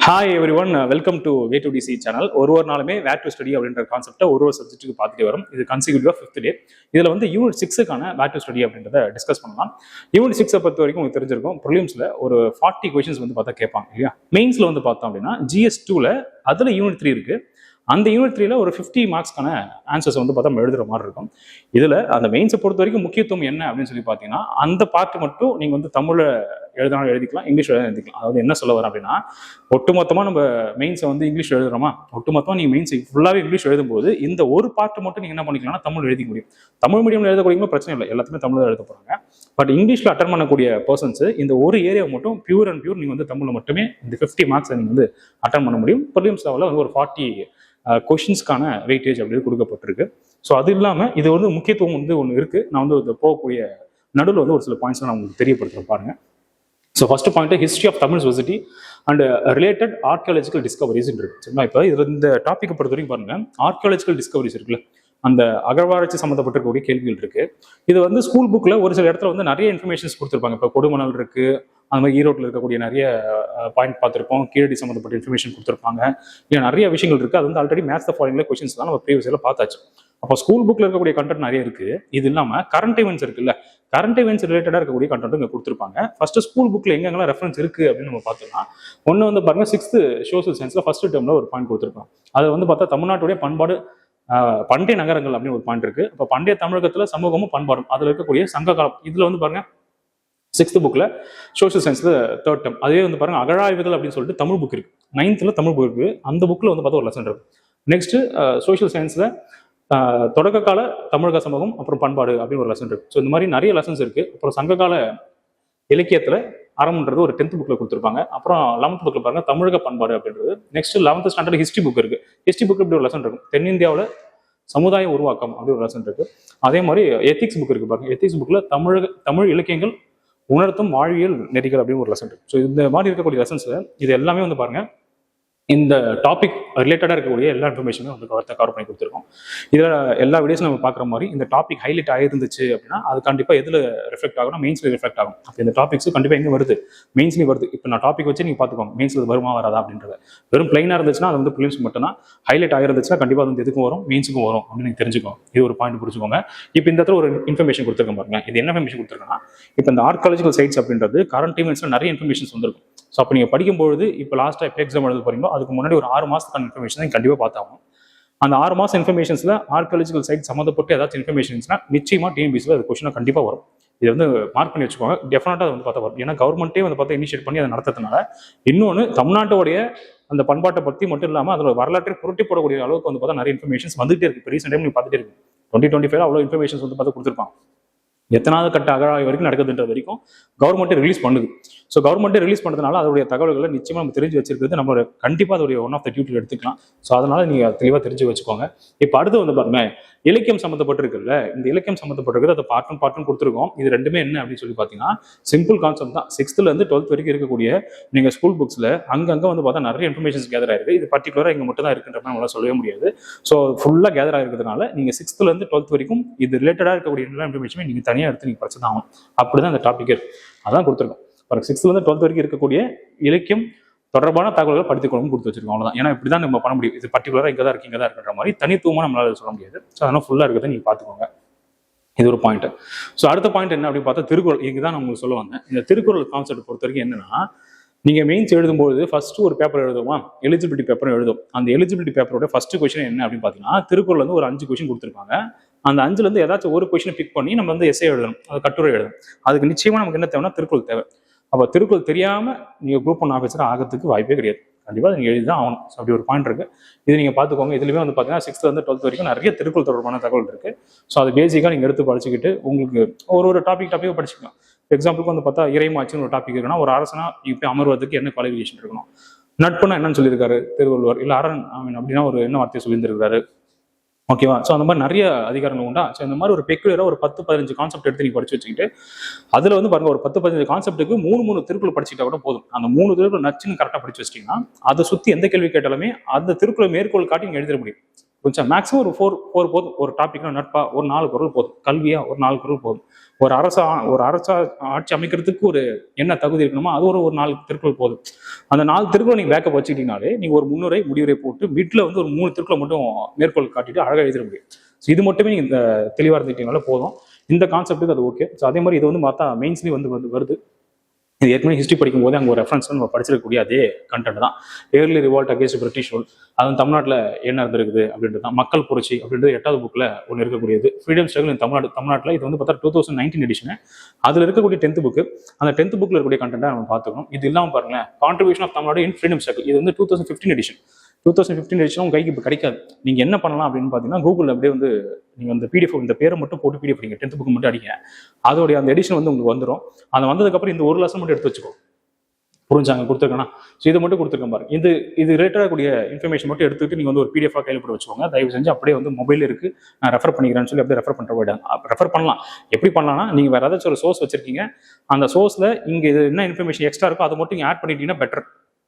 Hi everyone, welcome to way to DC channel. ஒரு நாளுமே வேர் to study அப்படின்ற கான்செப்டை ஒரு சப்ஜெக்ட்டுக்கு பார்த்துட்டு வரும். இது கன்சிக்யூட்டிவா 5th டே. இதில் வந்து யூனிட் 6க்கான வேர் டு ஸ்டடி அப்படின்றத டிஸ்கஸ் பண்ணலாம். யூனிட் 6 பொறுத்த வரைக்கும் உங்களுக்கு தெரிஞ்சிருக்கும், ப்ரிலிம்ஸ்ல ஒரு 40 கொஸ்டின்ஸ் வந்து பார்த்தா கேட்பாங்க இல்லையா. மெயின்ஸ்ல வந்து பார்த்தோம் அப்படின்னா GS 2ல அதில் யூனிட் 3 இருக்கு. அந்த யூனிட் 3ல ஒரு 50 மார்க்ஸ்க்கான ஆன்சர்ஸ் வந்து பார்த்தா நம்ம எழுதுற மாதிரி இருக்கும். இதுல அந்த மெயின்ஸை பொறுத்த வரைக்கும் முக்கியத்துவம் என்ன அப்படின்னு சொல்லி பார்த்தீங்கன்னா, அந்த பார்ட் மட்டும் நீங்க வந்து தமிழ்ல எழுதினாலும் எழுதிக்கலாம், இங்கிலீஷ் எழுதிக்கலாம். அதாவது என்ன சொல்ல வரேன் அப்படின்னா, ஒட்டுமொத்தமா நம்ம மெயின்ஸை வந்து இங்கிலீஷ் எழுதுறோமா, ஒட்டுமொத்தமா நீங்க மெயின்ஸ் ஃபுல்லாவே இங்கிலீஷ் எழுதும்போது இந்த ஒரு பார்ட் மட்டும் நீங்க என்ன பண்ணிக்கலாம்னா தமிழ் எழுதிக்க முடியும். தமிழ் மீடியம்ல எழுதக்கூடியவங்களும் பிரச்சனை இல்லை, எல்லாத்துமே தமிழ் எழுத போறாங்க. பட் இங்கிலீஷ்ல அட்டன் பண்ணக்கூடிய பர்சன்ஸ் இந்த ஒரு ஏரியா மட்டும் பியூர் அண்ட் பியூர் நீங்க வந்து தமிழ்ல மட்டுமே இந்த 50 மார்க்ஸ் நீங்க வந்து அட்டன் பண்ண முடியும். ப்ரிலிம்ஸ் லெவலில் வந்து ஒரு 40 கொஷின்ஸ்க்கான வெயிட்டேஜ் அப்படி கொடுக்கப்பட்டிருக்கு. ஸோ அது இல்லாமல் இது வந்து முக்கியத்துவம் வந்து ஒன்று இருக்கு. நான் வந்து போகக்கூடிய நடுவில் வந்து ஒரு சில பாயிண்ட்ஸ் நான் உங்களுக்கு தெரியப்படுத்துறேன் பாருங்க. So first point, history of Tamil society and related archaeological discoveries இருக்கு. சரிங்களா? இப்போ இதில் இந்த டாப்பிக்கை பொறுத்த வரைக்கும் பாருங்க, ஆர்கியாலஜிக்கல் டிஸ்கவரிஸ் இருக்குல்ல, அந்த அகழ்வாராய்ச்சி சம்மந்தப்பட்டிருக்கக்கூடிய கேள்விகள் இருக்கு. இது வந்து ஸ்கூல் புக்ல ஒரு சில இடத்துல வந்து நிறைய இன்ஃபர்மேஷன்ஸ் கொடுத்துருப்பாங்க. இப்போ கொடுமணல் இருக்கு, அந்த மாதிரி ஈரோட்டில் இருக்கக்கூடிய நிறைய பாயிண்ட் பார்த்துருப்போம், கீழடி சம்மந்தப்பட்ட இன்ஃபர்மேஷன் கொடுத்துருப்பாங்க. இல்லை நிறைய விஷயங்கள் இருக்கு. அது வந்து ஆல்ரெடி மேத்ஸ் ஃபாலோயிங்ல கொஸ்டின்ஸ் தான் நம்ம ப்ரீவியஸ் இயர்ல பார்த்தாச்சு. அப்போ ஸ்கூல் புக்ல இருக்கக்கூடிய கண்டென்ட் நிறைய இருக்கு. இது இல்லாம கரண்ட் இவெண்ட்ஸ் இருக்குல்ல, கரண்ட் இவெண்ட்ஸ் ரிலேட்டடா இருக்கக்கூடிய கண்டென்ட் இங்க கொடுத்துருப்பாங்க. ஃபர்ஸ்ட் ஸ்கூல் புக்ல எங்கெல்லாம் ரெஃபரன்ஸ் இருக்கு அப்படின்னு நம்ம பார்த்தோம்னா, ஒன்று வந்து பாருங்க 6th சோசியல் சயின்ஸ்ல ஃபர்ஸ்ட் டேர்ம்ல ஒரு பாயிண்ட் கொடுத்துருப்பாங்க. அது வந்து பார்த்தா தமிழ்நாட்டுடைய பண்பாடு பண்டைய நகரங்கள் அப்படின்னு ஒரு பாயிண்ட் இருக்கு. இப்போ பண்டைய தமிழகத்துல சமூகமும் பண்பாடும் அதுல இருக்கக்கூடிய சங்க காலம், இதுல வந்து பாருங்க 6th புக்ல சோசியல் சயின்ஸ்ல 3rd டேர்ம். அதே வந்து பாருங்க அகழாய்வுகள் அப்படின்னு சொல்லிட்டு தமிழ் புக் இருக்கு, 9th தமிழ் புக் இருக்கு. அந்த புக்ல வந்து பார்த்தா ஒரு லெசன் இருக்கு. நெக்ஸ்ட் சோசியல் சயின்ஸ்ல தொடக்க கால தமிழக சமூகம் அப்புறம் பண்பாடு அப்படின்னு ஒரு லெசன் இருக்கு. ஸோ இந்த மாதிரி நிறைய லெசன்ஸ் இருக்கு. அப்புறம் சங்ககால இலக்கியத்துல ஆரம்பன்றது ஒரு 10th புக்ல கொடுத்துருப்பாங்க. அப்புறம் 11th புக்ல பாருங்க தமிழக பண்பாடு அப்படின்றது. Next 11th standard history book இருக்கு. ஹிஸ்ட்ரி புக் இப்படி ஒரு லெசன் இருக்கும். தென்னிந்தியாவில் சமுதாய உருவாக்கம் அப்படி ஒரு லெசன் இருக்கு. அதே மாதிரி எத்திக்ஸ் புக் இருக்கு பாருங்க. எத்திக்ஸ் புக்ல தமிழ் இலக்கியங்கள் உணர்த்தும் வாழ்வியல் நெறிகள் அப்படின்னு ஒரு லெசன் இருக்கு. ஸோ இந்த மாதிரி இருக்கக்கூடிய லெசன்ஸ்ல இது எல்லாமே வந்து பாருங்க இந்த டாபிக் ரிலேட்டடாக இருக்கக்கூடிய எல்லா இன்ஃபர்மேஷனும் வந்து கவர் பண்ணி கொடுத்துருக்கோம். இதில் எல்லா வீடியோஸும் நம்ம பார்க்குற மாதிரி இந்த டாபிக் ஹைலைட் ஆகிருந்துச்சு அப்படின்னா அது கண்டிப்பாக எதில் ரிஃப்ளெக்ட் ஆகும்னா மெயின்ஸ்ல ரிஃப்ளெக்ட் ஆகும். அப்போ இந்த டாபிக்ஸ் கண்டிப்பாக எங்கே வருது, மெயின்ஸ்லேயும் வருது. இப்போ நான் டாபிக் வச்சு நீங்கள் பார்த்துக்கோங்க, மெயின்ஸ்ல வருமா வராதா அப்படின்றத. வெறும் பிளைனாக இருந்துச்சுன்னா அது வந்து ப்ரிலிம்ஸ் மட்டும்தான், ஹைலைட் ஆகிருந்துச்சுன்னா கண்டிப்பாக வந்து எதுக்கும் வரும், மெயின்ஸுக்கும் வரும் அப்படின்னு நீங்கள் தெரிஞ்சுக்கோங்க. இது ஒரு பாயிண்ட் புரிஞ்சுக்கோங்க. இப்போ இந்த இடத்துல ஒரு இன்ஃபர்மேஷன் கொடுத்துருக்கேன் பாருங்க. இது என்ன இன்ஃபர்மேஷன் கொடுத்துருக்கேன்னா, இப்போ இந்த ஆர்கியாலஜிக்கல் சைட்ஸ் அப்படின்றது கரண்ட் ஈவெண்ட்ஸ்ல நிறைய இன்ஃபர்மேஷன்ஸ் வந்துருக்கும். ஸோ அப்போ நீங்கள் படிக்கும்போது இப்போ லாஸ்ட்டாக எப்போ எக்ஸாம் எழுத போறீங்களோ அதுக்கு முன்னாடி ஒரு 6 மாதத்துக்கான இன்ஃபர்மேஷன் கண்டிப்பாக பார்த்தாகும். அந்த 6 மாதம் இன்ஃபர்மேஷன்ஸ்ல ஆர்கியாலஜிக்கல் சைட் சம்மந்தப்பட்டு ஏதாச்சும் இன்ஃபர்மேஷன்ஸ்னா நிச்சயமா டிஎன்பிசியில் அது கொஸ்டினாக கண்டிப்பாக வரும். இது வந்து மார்க் பண்ணி வச்சுக்கோங்க. டெஃபினட்டாக வந்து பார்த்தா வரும். ஏன்னா கவர்மெண்ட்டே வந்து பார்த்தா இனிஷியேட் பண்ணி அதை நடத்துறதுனால. இன்னொன்று, தமிழ்நாட்டோடைய அந்த பண்பாட்டை பற்றி மட்டும் இல்லாமல் அதோட வரலாற்றை புரட்டி போடக்கூடிய அளவுக்கு வந்து பார்த்தா நிறைய இன்ஃபர்மேஷன்ஸ் வந்துட்டே இருக்கு. இப்போ ரீசெண்ட் டைம் நீங்கள் பார்த்துட்டே இருக்கு. 2025 அவ்வளோ இன்ஃபர்மேஷன்ஸ் வந்து பார்த்தா கொடுத்துருப்பாங்க. எத்தனாவது கட்ட அகழாய்வு வரைக்கும் நடக்குதுன்ற வரைக்கும் கவர்மெண்ட்டே ரிலீஸ் பண்ணுது. ஸோ கவர்மெண்ட்டே ரிலீஸ் பண்ணதுனால அதோடைய தகவல்களை நிச்சயமா நம்ம தெரிஞ்சு வச்சிருக்கிறது நம்மளோட கண்டிப்பாக அதோடைய ஒன் ஆஃப் த டியூட்டி எடுத்துக்கலாம். ஸோ அதனால நீங்க தெளிவாக தெரிஞ்சு வச்சுக்கோங்க. இப்போ அடுத்து வந்து பாருங்க, இலக்கியம் சம்மந்தப்பட்டிருக்குல்ல, இந்த இலக்கியம் சம்மந்தப்பட்டிருக்கு அதை பார்ட்டும் கொடுத்துருக்கோம். இது ரெண்டுமே என்ன அப்படின்னு சொல்லி பார்த்தீங்கன்னா சிம்பிள் கான்செப்ட் தான். 6th இருந்து 12th வரைக்கும் இருக்கக்கூடிய நீங்க ஸ்கூல் புக்ஸ்ல அங்கங்க வந்து பார்த்தா நிறைய இன்ஃபர்மேஷன்ஸ் கேதர் ஆயிருக்கு. இது பர்டிகுலராக இங்கே மட்டும் தான் இருக்குன்ற மாதிரி நம்மளால சொல்லவே முடியாது. ஸோ ஃபுல்லாக கேதர் ஆயிருக்கிறதுனால நீங்க 6th இருந்து 12th வரைக்கும் இது ரிலேட்டடாக இருக்கக்கூடிய எல்லா இன்ஃபர்மேஷனுமே நீங்க தனியாக எடுத்து நீங்க படிச்சு தான் ஆகணும். அப்படிதான் அந்த டாபிக் இருக்கு. அதான் கொடுத்துருக்கோம். 6th இருந்து 12th வரைக்கும் இருக்கக்கூடிய இலக்கியம் தொடர்பான தகவல்கள் படித்துக்கொள்ளும் கொடுத்து வச்சிருக்கோம். அவ்வளவுதான். ஏன்னா இப்படிதான் நம்ம பண்ண முடியும். இது பர்டிகுலரா இங்கே தான் இருக்கு, இங்கே தான் இருக்குன்ற மாதிரி தனித்துவமா நம்மளால சொல்ல முடியாது. ஸோ அதனால ஃபுல்லா இருக்கிறத நீங்க பாத்துக்கோங்க. இது ஒரு பாயிண்ட். ஸோ அடுத்த பாயிண்ட் என்ன அப்படின்னு பார்த்தா திருக்குறள். இதுதான் நான் உங்களுக்கு சொல்ல வந்தேன். இந்த திருக்குறள் கான்செப்ட் பொறுத்த வரைக்கும் என்னன்னா, நீங்க மெயின்ஸ் எழுதும்போது ஃபர்ஸ்ட் ஒரு பேப்பர் எழுதுவோமா, எலிஜிபிலிட்டி பேப்பரும் எழுதும். அந்த எலிஜிபிலிட்டி பேப்பரோட ஃபர்ஸ்ட் கொஸ்டின் என்ன அப்படின்னு பாத்தீங்கன்னா, திருக்குறள் வந்து ஒரு 5 கொஸ்டின் கொடுத்துருப்பாங்க. அந்த 5ல இருந்து ஏதாச்சும் ஒரு கொஸ்டினை பிக் பண்ணி நம்ம வந்து எஸ்ஏ எழுதணும், அது கட்டுரை எழுதணும். அதுக்கு நிச்சயமா நமக்கு என்ன தேவைன்னா திருக்குறள் தேவை. அப்போ திருக்குறள் தெரியாம நீங்க குரூப் 1 ஆஃபீஸர் ஆகிறதுக்கு வாய்ப்பே கிடையாது. கண்டிப்பா நீங்க எழுதிதான் ஆகணும். அப்படி ஒரு பாயிண்ட் இருக்கு. இது நீங்க பாத்துக்கோங்க. இதுலயுமே வந்து பாத்தீங்கன்னா 6th இருந்து 12th வரைக்கும் நிறைய திருக்குறள் தொடர்பான தகவல் இருக்கு. ஸோ அது பேசிக்கா நீங்க எடுத்து படிச்சுக்கிட்டு உங்களுக்கு ஒரு டாபிக் படிச்சுக்கலாம். எக்ஸாம்பிளுக்கு வந்து பார்த்தா இறைமாச்சின்னு ஒரு டாபிக் இருக்குன்னா, ஒரு அரசனா இப்ப அமர்வதற்கு என்ன குவாலிஃபிகேஷன் இருக்கணும், நட்புனா என்னன்னு சொல்லியிருக்காரு திருவள்ளுவர், இல்ல அரண் அப்படின்னா ஒரு என்ன வார்த்தையை சொல்லியிருந்திருக்காரு, ஓகேவா. ஸோ அந்த மாதிரி நிறைய அதிகாரங்கள் உண்டா. ஸோ இந்த மாதிரி ஒரு பெக்குலரா ஒரு 10-15 கான்செப்ட் எடுத்து நீங்க படிச்சு வச்சுக்கிட்டு அதுல வந்து பாருங்க ஒரு 10-15 கான்செப்ட்டுக்கு 3 திருக்குறள் படிச்சுட்டா கூட போதும். அந்த 3 திருக்குறள் நச்சுன்னு கரெக்டா படிச்சு வச்சிட்டீங்கன்னா அதை சுத்தி எந்த கேள்வி கேட்டாலுமே அந்த திருக்குறளை மேற்கோள் காட்டி நீங்க எழுதிட முடியும். கொஞ்சம் மேக்ஸிமம் ஒரு ஃபோர் போதும். ஒரு டாபிக்னா நட்பா ஒரு 4 குறள் போதும். கல்வியா ஒரு 4 குறள் போதும். ஒரு அரசா ஆட்சி அமைக்கிறதுக்கு ஒரு என்ன தகுதி இருக்கணுமோ அது ஒரு 4 திருக்குறள் போதும். அந்த 4 திருக்குறள் நீங்க பேக்கப் வச்சுக்கிட்டீங்கனாலே நீங்க ஒரு முன்னுரை முடிவுரை போட்டு மிட்ல வந்து ஒரு 3 திருக்குறளை மட்டும் மேற்கோள் காட்டிட்டு அழகாக எழுதிட முடியும். ஸோ இது மட்டுமே நீங்க இந்த தெளிவாக இருந்துட்டீங்கனால போதும். இந்த கான்செப்ட்டுக்கு அது ஓகே. ஸோ அதே மாதிரி இது வந்து பார்த்தா மெயின்ஸ்லேயும் வந்து வருது. இது ஏற்கனவே ஹிஸ்ட்ரி படிக்கும் போது அங்கே ஒரு ரெஃபரன்ஸ் நம்ம படிச்சிருக்கக்கூடிய அதே கண்டென்ட் தான். Early revolt against British rule, அது தமிழ்நாட்டில் என்ன இருந்திருக்குது அப்படின்றது தான். மக்கள் புரட்சி அப்படின்றது 8வது புக்கில் ஒன்று இருக்கக்கூடியது. ஃப்ரீடம் ஸ்ட்ரகிள் இன் தமிழ்நாட்டில் இது வந்து பார்த்தா 2019 எடிஷன். அதில் இருக்கக்கூடிய 10th புக்கு. அந்த 10th புக்கில் இருக்கக்கூடிய கண்டென்ட்டை நம்ம பார்த்துக்கணும். இது இல்லாமல் பாருங்களேன், contribution of Tamil Nadu in freedom struggle, இது வந்து 2015 எடிஷன். 2015 எடிஷன் உங்க கைக்கு இப்போ கிடைக்காது. நீங்கள் என்ன பண்ணலாம் அப்படின்னு பார்த்தீங்கன்னா, கூகுளில் அப்படியே வந்து நீங்கள் அந்த பிடிஎஃப் இந்த பேரை மட்டும் போட்டு பிடிஎஃப் படிங்க, 10th புக் மட்டும் அடிங்க. அதோடைய அந்த எடிஷன் வந்து உங்களுக்கு வந்துடும். அது வந்ததுக்கப்புறம் இந்த ஒரு லெசன் மட்டும் எடுத்து வச்சுக்கோ. புரிஞ்சாங்க கொடுத்துருக்கேன்னா. ஸோ இதை மட்டும் கொடுத்துருக்கேன் பாருங்க. இது ரிலேட்டடாக கூடிய இன்ஃபர்மேஷன் மட்டும் எடுத்துக்கிட்டு நீங்கள் வந்து ஒரு பிடிஎஃபாக கையில் போட்டு வச்சுக்கோங்க. தயவு செஞ்சு அப்படியே வந்து மொபைல் இருக்கு, நான் ரெஃபர் பண்ணிக்கிறேன்னு சொல்லி அப்படியே ரெஃபர் பண்ணுற விடாங்க. ரெஃபர் பண்ணலாம். எப்படி பண்ணலாம்னா, நீங்கள் வேறு ஏதாச்சும் ஒரு சோர்ஸ் வச்சிருக்கீங்க, அந்த சோர்ஸில் இங்கே என்ன இன்ஃபர்மேஷன் எக்ஸ்ட்ரா இருக்கோ அதை மட்டும் இங்கே ஆட் பண்ணிட்டீங்கன்னா பெட்டர்.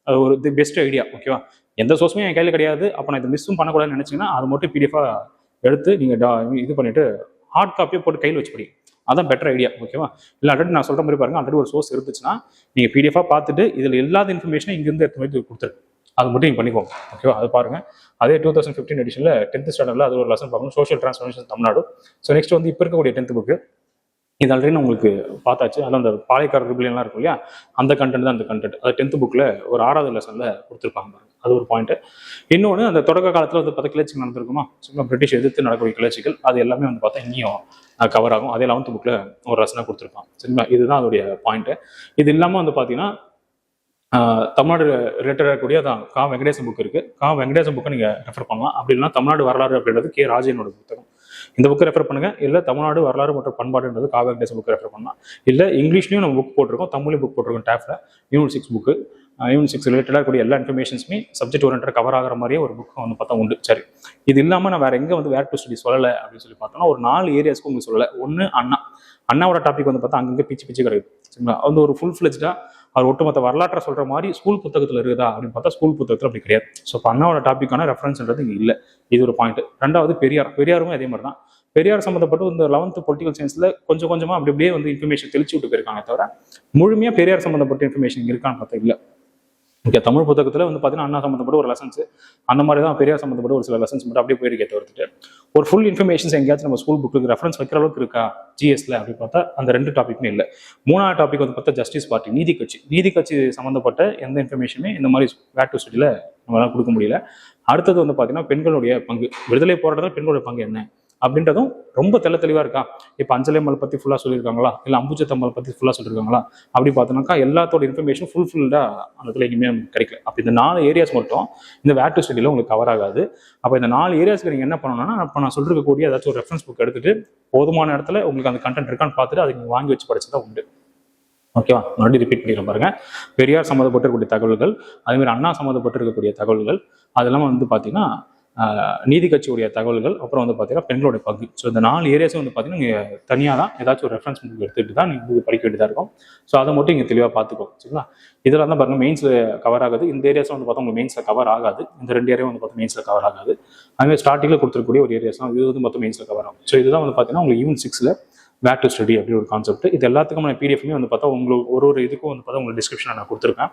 அது ஒரு பெஸ்ட் ஐடியா. ஓகேவா? எந்த சோர்ஸுமே என் கையில் கிடையாது, அப்போ நான் இதை மிஸ்ஸும் பண்ணக்கூடாதுன்னு நினச்சிங்கன்னா அது மட்டும் பிடிஎஃபாக எடுத்து நீங்கள் இது பண்ணிட்டு ஹார்ட் காப்பியை போட்டு கையில் வச்சு படிங்க. அதான் பெட்டர் ஐடியா. ஓகேவா? இல்லை ஆல்ரெடி நான் சொல்கிற மாதிரி பாருங்க, ஆல்ரெடி ஒரு சோர்ஸ் இருந்துச்சுன்னா நீங்கள் பிடிஎஃபாக பார்த்துட்டு இதில் எல்லா இன்ஃபர்மேஷனும் இங்கேருந்து எடுத்து மாதிரி கொடுத்துருக்கு. அது மட்டும் நீங்கள் பண்ணிக்கோங்க. ஓகேவா? அது பாருங்க. அதே 2015 எடிஷனில் 10th ஸ்டாண்டர்டில் அது ஒரு லெசன் பார்க்கணும், social transformation Tamil Nadu. So next வந்து இப்போ இருக்கக்கூடிய 10th புக்கு இது ஆல்ரெடி நான் உங்களுக்கு பார்த்தாச்சு. அதில் அந்த பாளையக்கார ரிபிலியன்லாம் இருக்கும் இல்லையா, அந்த கண்டென்ட் தான் அந்த கண்டென்ட். அது 10th புக்கில் ஒரு 6வது லெசனில் கொடுத்துருப்பாங்க. அது ஒரு பாயிண்ட். இன்னொன்று, அந்த தொடக்க காலத்தில் வந்து 10 கிளர்ச்சிகள் நடந்திருக்குமா, சும்மா பிரிட்டிஷ் எதிர்த்து நடக்கக்கூடிய கிளர்ச்சிகள், அது எல்லாமே வந்து பார்த்தா இங்கேயும் கவர் ஆகும். அதே 11th புக்கில் ஒரு லெசனாக கொடுத்துருப்பாங்க. சரிங்களா? இதுதான் அதோடைய பாயிண்ட்டு. இது இல்லாமல் வந்து பார்த்தீங்கன்னா தமிழ்நாடு ரிலேட்டடாக கூடிய அதான் கா வெங்கடேசன் புக் இருக்குது. கா வெங்கடேசன் புக்கை நீங்கள் ரெஃபர் பண்ணலாம். அப்படி இல்லைன்னா தமிழ்நாடு வரலாறு அப்படின்றது கே ராஜேனோட புத்தகம், இந்த புக்கை ரெஃபர் பண்ணுங்க. இல்லை தமிழ்நாடு வரலாறு மற்றும் பண்பாடுன்றது கா வெங்கடேசன் புக்கை ரெஃபர் பண்ணலாம். இல்லை இங்கிலீஷ்லையும் நம்ம புக் போட்டிருக்கோம், தமிழ்லையும் புக் போட்டிருக்கோம். டேஃப்ல யூனிட் 6 புக்கு, யூனிட் 6 ரிலேட்டடாக கூடிய எல்லா இன்ஃபர்மேஷன்ஸுமே சப்ஜெக்ட் ஓரியன்டாக கவர் ஆகிற மாதிரியே ஒரு புக் வந்து பார்த்தா உண்டு. சரி, இது இல்லாமல் நான் வேற எங்கே வந்து வேர் டு ஸ்டடி சொல்லலை அப்படின்னு சொல்லி பார்த்தோம்னா, ஒரு 4 ஏரியாஸ்க்கு உங்களுக்கு சொல்லலை. ஒன்று அண்ணாவோட டாபிக் வந்து பார்த்தா அங்கங்கே பிச்சு கிடைக்குது. சரிங்களா? வந்து ஒரு ஃபுல் ஃபிளெஜ்டாக அவர் ஒட்டுமொத்த வரலாற்றை சொல்ற மாதிரி ஸ்கூல் புத்தகத்தில் இருக்குதா அப்படின்னு பார்த்தா ஸ்கூல் புத்தகத்தில் அப்படி கிடையாது. ஸோ இப்போ அண்ணாவோட டாபிக்கான ரெஃபரன்ஸ்ன்றது இங்கே இல்லை. இது ஒரு பாயிண்ட். ரெண்டாவது பெரியாரும் அதே மாதிரி தான். பெரியார் சம்மந்தப்பட்டு இந்த 11th பொலிட்டிக்கல் சயின்ஸ்ல கொஞ்சம் கொஞ்சமா அப்படியே வந்து இன்ஃபர்மேஷன் தெளிச்சு விட்டு போயிருக்காங்க, தவிர முழுமையா பெரியார் சம்மந்தப்பட்ட இன்ஃபர்மேஷன் இருக்கான்னு பார்த்தா இல்லை. ஓகே, தமிழ் புத்தகத்தில் வந்து பார்த்தீங்கன்னா அண்ணா சம்மந்தப்பட்ட ஒரு லெசன்ஸ், அந்த மாதிரி தான் பெரியார் சம்மந்தப்பட்ட ஒரு சில லெசன்ஸ் மட்டும் அப்படியே போயிருக்கே தவிர்த்துட்டு ஒரு ஃபுல் இன்ஃபர்மேஷன்ஸ் எங்கேயாச்சும் நம்ம ஸ்கூல் புக்கு ரெஃபரன்ஸ் வைக்கிற அளவுக்கு இருக்கா ஜிஎஸ்ல அப்படின்னு பார்த்தா அந்த 2 டாபிக்மே இல்லை. 3வது டாபிக் வந்து பார்த்தா ஜஸ்டிஸ் பார்ட்டி, நீதி கட்சி சம்மந்தப்பட்ட எந்த இன்ஃபர்மேஷனுமே இந்த மாதிரி வேர் டு ஸ்டடியில் நம்மளால கொடுக்க முடியல. அடுத்தது வந்து பார்த்தீங்கன்னா பெண்களுடைய பங்கு, விடுதலை போராட்டத்தில் பெண்களுடைய பங்கு என்ன அப்படின்றதும் ரொம்ப தெளிவாக இருக்கா. இப்போ அஞ்சலியம்மல் பற்றி ஃபுல்லாக சொல்லியிருக்காங்களா, இல்லை அம்புஜத்தம்மல் பற்றி ஃபுல்லாக சொல்லியிருக்காங்களா அப்படி பார்த்தோம்னாக்கா எல்லாத்தோட இன்ஃபர்மேஷன் ஃபுல்ஃபில்டாக அந்த இடத்துல எங்கேயுமே நமக்கு கிடைக்கல. அப்போ இந்த 4 ஏரியாஸ் மட்டும் இந்த வேர் டு ஸ்டடியில் உங்களுக்கு கவர் ஆகாது. அப்போ இந்த 4 ஏரியாஸ்க்கு நீங்கள் என்ன பண்ணணும்னா, இப்போ நான் சொல்லிருக்கக்கூடிய ஏதாச்சும் ஒரு ரெஃபரன்ஸ் புக் எடுத்துட்டு போதுமான இடத்துல உங்களுக்கு அந்த கண்டென்ட் இருக்கான்னு பார்த்துட்டு அதை நீங்கள் வாங்கி வச்சு படிச்சதா உண்டு. ஓகேவா? மறுபடியும் ரிப்பீட் பண்ணிடுற பாருங்க. பெரியார் சம்மந்தப்பட்டிருக்கக்கூடிய தகவல்கள், அதேமாதிரி அண்ணா சம்மந்தப்பட்டிருக்கக்கூடிய தகவல்கள், அது இல்லாமல் வந்து பார்த்தீங்கன்னா நீதி கட்சியுடைய தகவல்கள், அப்புறம் வந்து பார்த்தீங்கன்னா பெண்களுடைய பங்கு. ஸோ இந்த 4 ஏரியாஸும் வந்து பார்த்தீங்கன்னா நீங்கள் தனியாக தான் ஏதாச்சும் ஒரு ரெஃபரன்ஸ் புக் எடுத்துகிட்டு தான் நீங்கள் படிக்க வேண்டியதாக இருக்கும். ஸோ அதை மட்டும் இங்கே தெளிவாக பார்த்துக்கோங்க. சரிங்களா? இதெல்லாம் தான் பாருங்கள் மெயின்ஸில் கவர் ஆகுது. இந்த ஏரியாஸ் வந்து பார்த்தா உங்களுக்கு மெயின்ஸில் கவர் ஆகாது. இந்த 2 ஏரியா வந்து பார்த்தா மெயின்ஸில் கவர் ஆகாது. அதுமாதிரி ஸ்டார்டிங்கில் கொடுத்துருக்கூடிய ஒரு ஏரியாஸ் தான் இது வந்து மொத்தம் மெயின்ஸில் கவர் ஆகும். ஸோ இதுதான் வந்து பார்த்தீங்கன்னா உங்களுக்கு யூனிட் 6 வேர் டு ஸ்டடி அப்படி ஒரு கான்செப்ட். இது எல்லாத்துக்கும் நான் பிடிஎஃப்மே வந்து பார்த்தா உங்களுக்கு ஒரு இதுக்கும் வந்து பார்த்தா உங்களுக்கு டிஸ்கிரிப்ஷனில் நான் கொடுத்துருக்கேன்.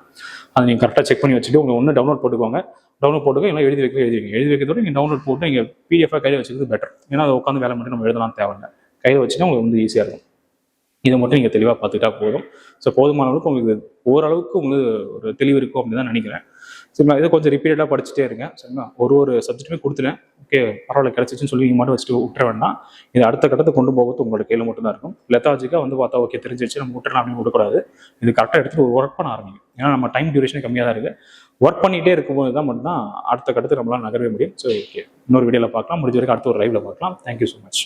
அதை நீங்கள் கரெக்டாக செக் பண்ணி வச்சுட்டு உங்களுக்கு ஒன்று டவுன்லோட் போட்டுக்கோங்க. டவுன்லோட் போட்டுக்கோ, இல்லை எழுதி வைக்கிறதோட நீங்கள் டவுன்லோட் போட்டு நீங்கள் பிடிஎஃபாக கையில் வச்சுக்கிறது பெட்டர். ஏன்னா அதை உட்காந்து வேலை மட்டும் நம்ம எழுதலாம் தேவையில்லை. கையில் வச்சுன்னா உங்களுக்கு வந்து ஈஸியாக இருக்கும். இதை மட்டும் நீங்கள் தெளிவாக பார்த்துக்கிட்டா போதும். ஸோ போதுமான அளவுக்கு உங்களுக்கு ஓரளவுக்கு உங்களுக்கு ஒரு தெளிவு இருக்கும் அப்படின்னு தான் நினைக்கிறேன். சரிங்களா? இதை கொஞ்சம் ரிப்பீட்டடாக படிச்சுட்டே இருங்க. சரிங்களா? ஒரு சப்ஜெக்ட்டுமே கொடுத்துட்டேன். ஓகே, பரவாயில்ல கிடச்சிச்சுன்னு சொல்லி நீங்கள் மட்டும் வச்சுட்டு விட்டுற வேண்டாம். இது அடுத்த கட்டத்தை கொண்டு போகிறது உங்களோட கையில் மட்டும் தான் இருக்கும். லெத்தாஜிக்காக வந்து பார்த்தா ஓகே தெரிஞ்சிச்சு நம்ம விட்டுறலாம் அப்படின்னு விடக்கூடாது. இது கரெக்டாக எடுத்துகிட்டு ஒர்க் பண்ண ஆரம்பிக்கும். ஏன்னா நம்ம டைம் டியூரேஷன் கம்மியாக தான் இருக்குது. ஒர்க் பண்ணிகிட்டே இருக்கும்போது தான் மட்டும்தான் அடுத்த கட்டத்துக்கு நம்மளால் நகரவே முடியும். ஸோ ஓகே, இன்னொரு வீடியோவில் பார்க்கலாம். முடிஞ்ச வரைக்கும் அடுத்த ஒரு லைவ்ல பார்க்கலாம். Thank you so much.